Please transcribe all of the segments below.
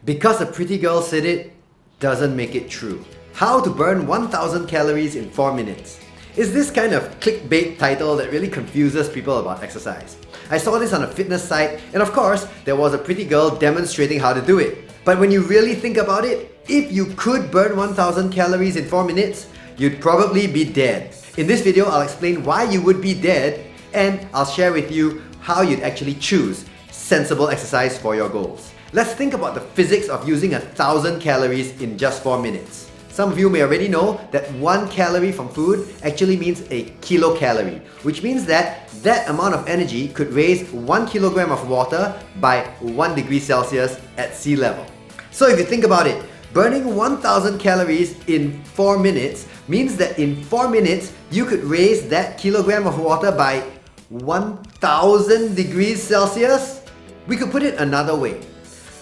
Because a pretty girl said it, doesn't make it true. How to burn 1000 calories in 4 minutes. Is this kind of clickbait title that really confuses people about exercise. I saw this on a fitness site, and of course, there was a pretty girl demonstrating how to do it. But when you really think about it, if you could burn 1000 calories in 4 minutes, you'd probably be dead. In this video, I'll explain why you would be dead, and I'll share with you how you'd actually choose sensible exercise for your goals. Let's think about the physics of using 1000 calories in just 4 minutes. Some of you may already know that 1 calorie from food actually means a kilocalorie, which means that that amount of energy could raise 1 kilogram of water by 1 degree Celsius at sea level. So if you think about it, burning 1000 calories in 4 minutes means that in 4 minutes, you could raise that kilogram of water by 1000 degrees Celsius? We could put it another way.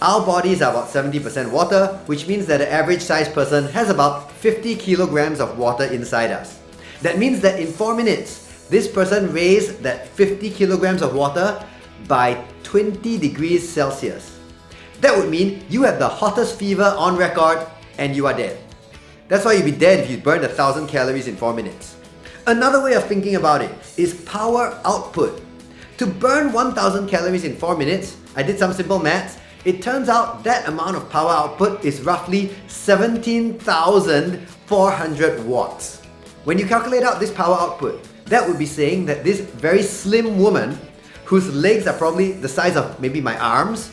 Our bodies are about 70% water, which means that an average sized person has about 50 kilograms of water inside us. That means that in 4 minutes, this person raised that 50 kilograms of water by 20 degrees Celsius. That would mean you have the hottest fever on record and you are dead. That's why you'd be dead if you burned 1000 calories in 4 minutes. Another way of thinking about it is power output. To burn 1000 calories in 4 minutes, I did some simple maths. It turns out that amount of power output is roughly 17,400 watts. When you calculate out this power output, that would be saying that this very slim woman, whose legs are probably the size of maybe my arms,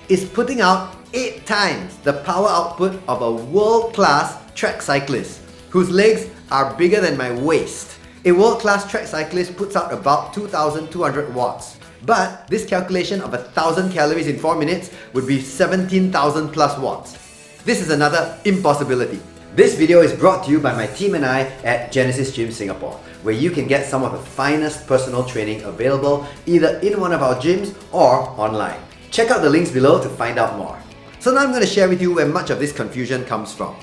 is putting out 8 times the power output of a world-class track cyclist, whose legs are bigger than my waist. A world-class track cyclist puts out about 2,200 watts. But this calculation of 1000 calories in 4 minutes would be 17,000 plus watts. This is another impossibility. This video is brought to you by my team and I at Genesis Gym Singapore, where you can get some of the finest personal training available either in one of our gyms or online. Check out the links below to find out more. So now I'm going to share with you where much of this confusion comes from.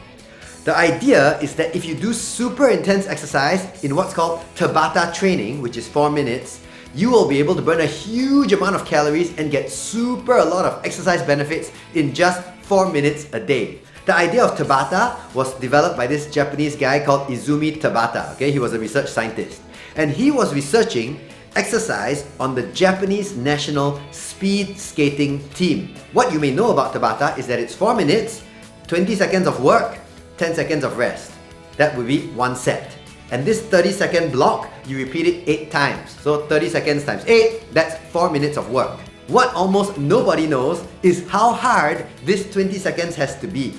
The idea is that if you do super intense exercise in what's called Tabata training, which is 4 minutes, you will be able to burn a huge amount of calories and get a lot of exercise benefits in just 4 minutes a day. The idea of Tabata was developed by this Japanese guy called Izumi Tabata. Okay, he was a research scientist. And he was researching exercise on the Japanese national speed skating team. What you may know about Tabata is that it's 4 minutes, 20 seconds of work, 10 seconds of rest. That would be one set. And this 30-second block, you repeat it 8 times. So 30 seconds times 8, that's 4 minutes of work. What almost nobody knows is how hard this 20 seconds has to be.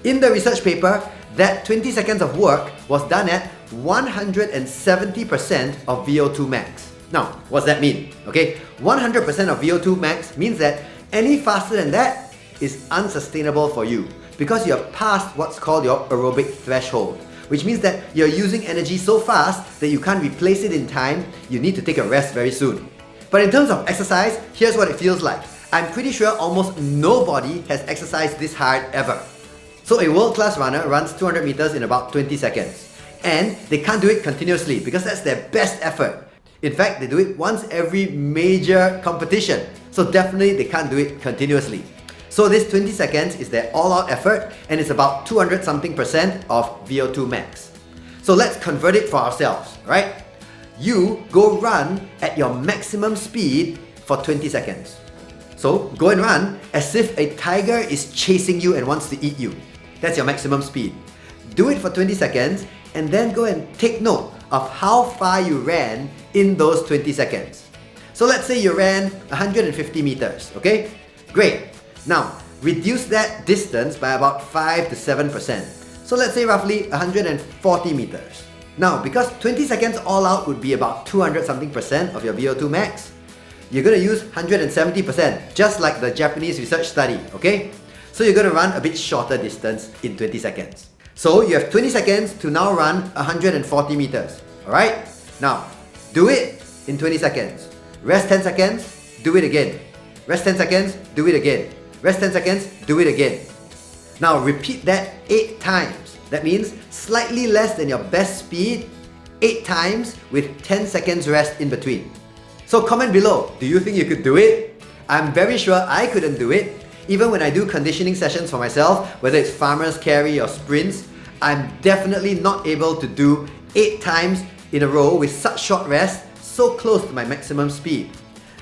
In the research paper, that 20 seconds of work was done at 170% of VO2 max. Now, what's that mean? Okay, 100% of VO2 max means that any faster than that is unsustainable for you because you're past what's called your aerobic threshold, which means that you're using energy so fast that you can't replace it in time. You need to take a rest very soon. But in terms of exercise, here's what it feels like. I'm pretty sure almost nobody has exercised this hard ever. So a world-class runner runs 200 meters in about 20 seconds. And they can't do it continuously because that's their best effort. In fact, they do it once every major competition. So definitely they can't do it continuously. So this 20 seconds is their all-out effort and it's about 200 something percent of VO2 max. So let's convert it for ourselves, right? You go run at your maximum speed for 20 seconds. So go and run as if a tiger is chasing you and wants to eat you. That's your maximum speed. Do it for 20 seconds and then go and take note of how far you ran in those 20 seconds. So let's say you ran 150 meters, okay? Great. Now, reduce that distance by about 5 to 7%. So let's say roughly 140 meters. Now, because 20 seconds all out would be about 200 something percent of your VO2 max, you're going to use 170%, just like the Japanese research study, okay? So you're going to run a bit shorter distance in 20 seconds. So you have 20 seconds to now run 140 meters, alright? Now, do it in 20 seconds. Rest 10 seconds, do it again. Rest 10 seconds, do it again. Rest 10 seconds, do it again. Now repeat that 8 times. That means slightly less than your best speed, 8 times with 10 seconds rest in between. So comment below, do you think you could do it? I'm very sure I couldn't do it. Even when I do conditioning sessions for myself, whether it's farmer's carry or sprints, I'm definitely not able to do 8 times in a row with such short rest, so close to my maximum speed.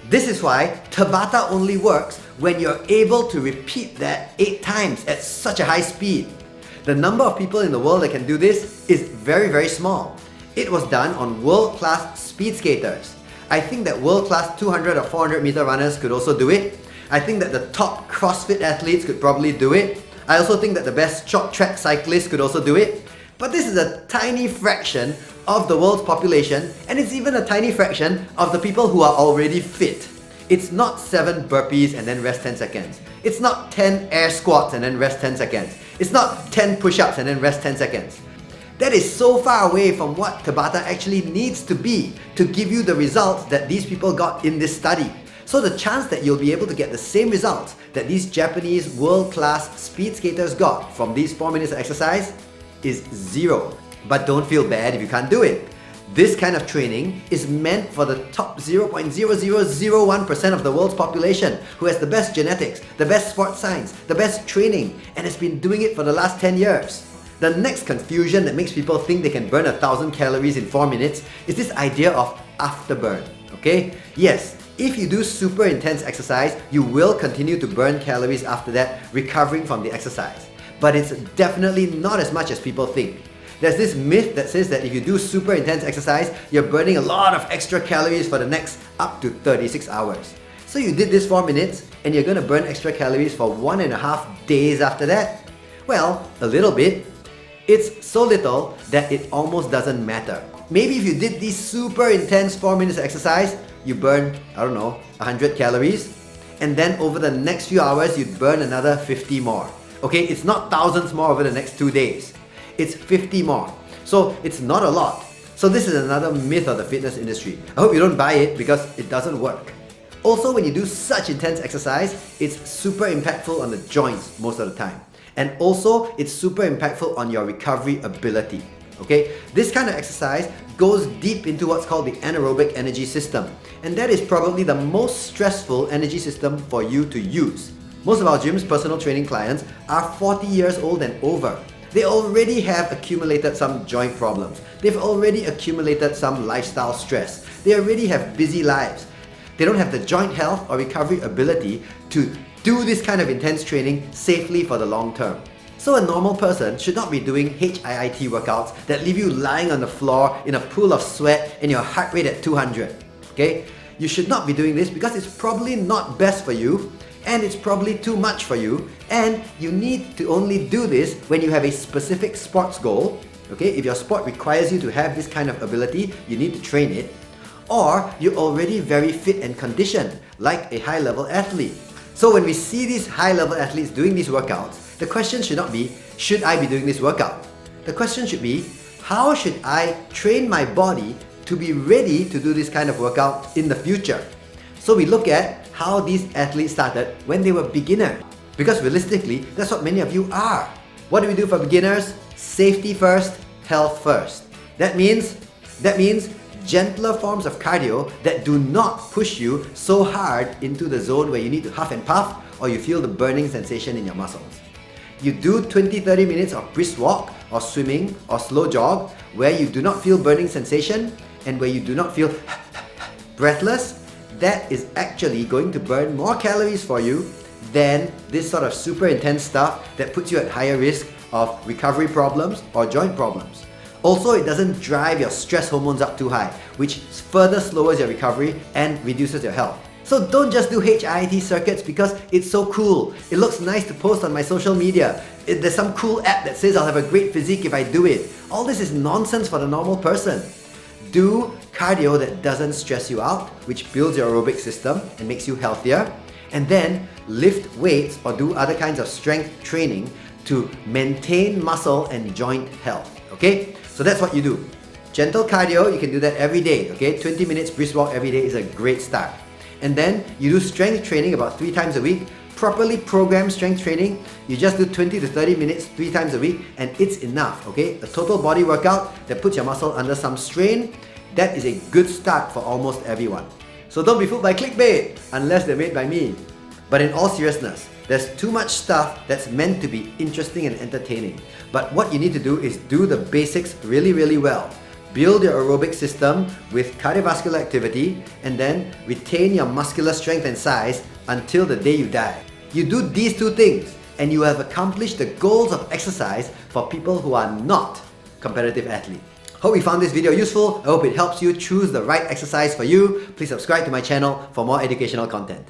This is why Tabata only works when you're able to repeat that 8 times at such a high speed. The number of people in the world that can do this is very, very small. It was done on world-class speed skaters. I think that world-class 200 or 400 meter runners could also do it. I think that the top CrossFit athletes could probably do it. I also think that the best short track cyclists could also do it. But this is a tiny fraction of the world's population, and it's even a tiny fraction of the people who are already fit. It's not 7 burpees and then rest 10 seconds. It's not 10 air squats and then rest 10 seconds. It's not 10 push-ups and then rest 10 seconds. That is so far away from what Tabata actually needs to be to give you the results that these people got in this study. So the chance that you'll be able to get the same results that these Japanese world-class speed skaters got from these 4 minutes of exercise is 0. But don't feel bad if you can't do it. This kind of training is meant for the top 0.0001% of the world's population who has the best genetics, the best sports science, the best training, and has been doing it for the last 10 years. The next confusion that makes people think they can burn 1,000 calories in 4 minutes is this idea of afterburn, okay? Yes, if you do super intense exercise, you will continue to burn calories after that, recovering from the exercise. But it's definitely not as much as people think. There's this myth that says that if you do super intense exercise, you're burning a lot of extra calories for the next up to 36 hours. So you did this 4 minutes and you're going to burn extra calories for 1.5 days after that? Well, a little bit. It's so little that it almost doesn't matter. Maybe if you did these super intense 4 minutes of exercise, you burn, 100 calories, and then over the next few hours, you'd burn another 50 more. Okay, it's not thousands more over the next 2 days. It's 50 more. So it's not a lot. So this is another myth of the fitness industry. I hope you don't buy it because it doesn't work. Also, when you do such intense exercise, it's super impactful on the joints most of the time. And also, it's super impactful on your recovery ability. Okay? This kind of exercise goes deep into what's called the anaerobic energy system. And that is probably the most stressful energy system for you to use. Most of our gym's personal training clients are 40 years old and over. They already have accumulated some joint problems. They've already accumulated some lifestyle stress. They already have busy lives. They don't have the joint health or recovery ability to do this kind of intense training safely for the long term. So a normal person should not be doing HIIT workouts that leave you lying on the floor in a pool of sweat and your heart rate at 200. Okay? You should not be doing this because it's probably not best for you, and it's probably too much for you, and you need to only do this when you have a specific sports goal. Okay? If your sport requires you to have this kind of ability, you need to train it. Or you're already very fit and conditioned, like a high-level athlete. So when we see these high-level athletes doing these workouts, the question should not be, should I be doing this workout? The question should be, how should I train my body to be ready to do this kind of workout in the future? So we look at how these athletes started when they were beginners. Because realistically, that's what many of you are. What do we do for beginners? Safety first, health first. That means gentler forms of cardio that do not push you so hard into the zone where you need to huff and puff or you feel the burning sensation in your muscles. You do 20-30 minutes of brisk walk or swimming or slow jog where you do not feel burning sensation and where you do not feel breathless. That is actually going to burn more calories for you than this sort of super intense stuff that puts you at higher risk of recovery problems or joint problems. Also, it doesn't drive your stress hormones up too high, which further slowers your recovery and reduces your health. So don't just do HIIT circuits because it's so cool. It looks nice to post on my social media. There's some cool app that says I'll have a great physique if I do it. All this is nonsense for the normal person. Do cardio that doesn't stress you out, which builds your aerobic system and makes you healthier. And then lift weights or do other kinds of strength training to maintain muscle and joint health. Okay? So that's what you do. Gentle cardio, you can do that every day. Okay? 20 minutes brisk walk every day is a great start. And then you do strength training about 3 times a week. Properly programmed strength training, you just do 20 to 30 minutes 3 times a week and it's enough. Okay? A total body workout that puts your muscle under some strain, that is a good start for almost everyone. So don't be fooled by clickbait unless they're made by me. But in all seriousness, There's too much stuff that's meant to be interesting and entertaining. But what you need to do is do the basics really, really well. Build your aerobic system with cardiovascular activity, and then retain your muscular strength and size until the day you die. You do these two things, and you have accomplished the goals of exercise for people who are not competitive athletes. Hope you found this video useful. I hope it helps you choose the right exercise for you. Please subscribe to my channel for more educational content.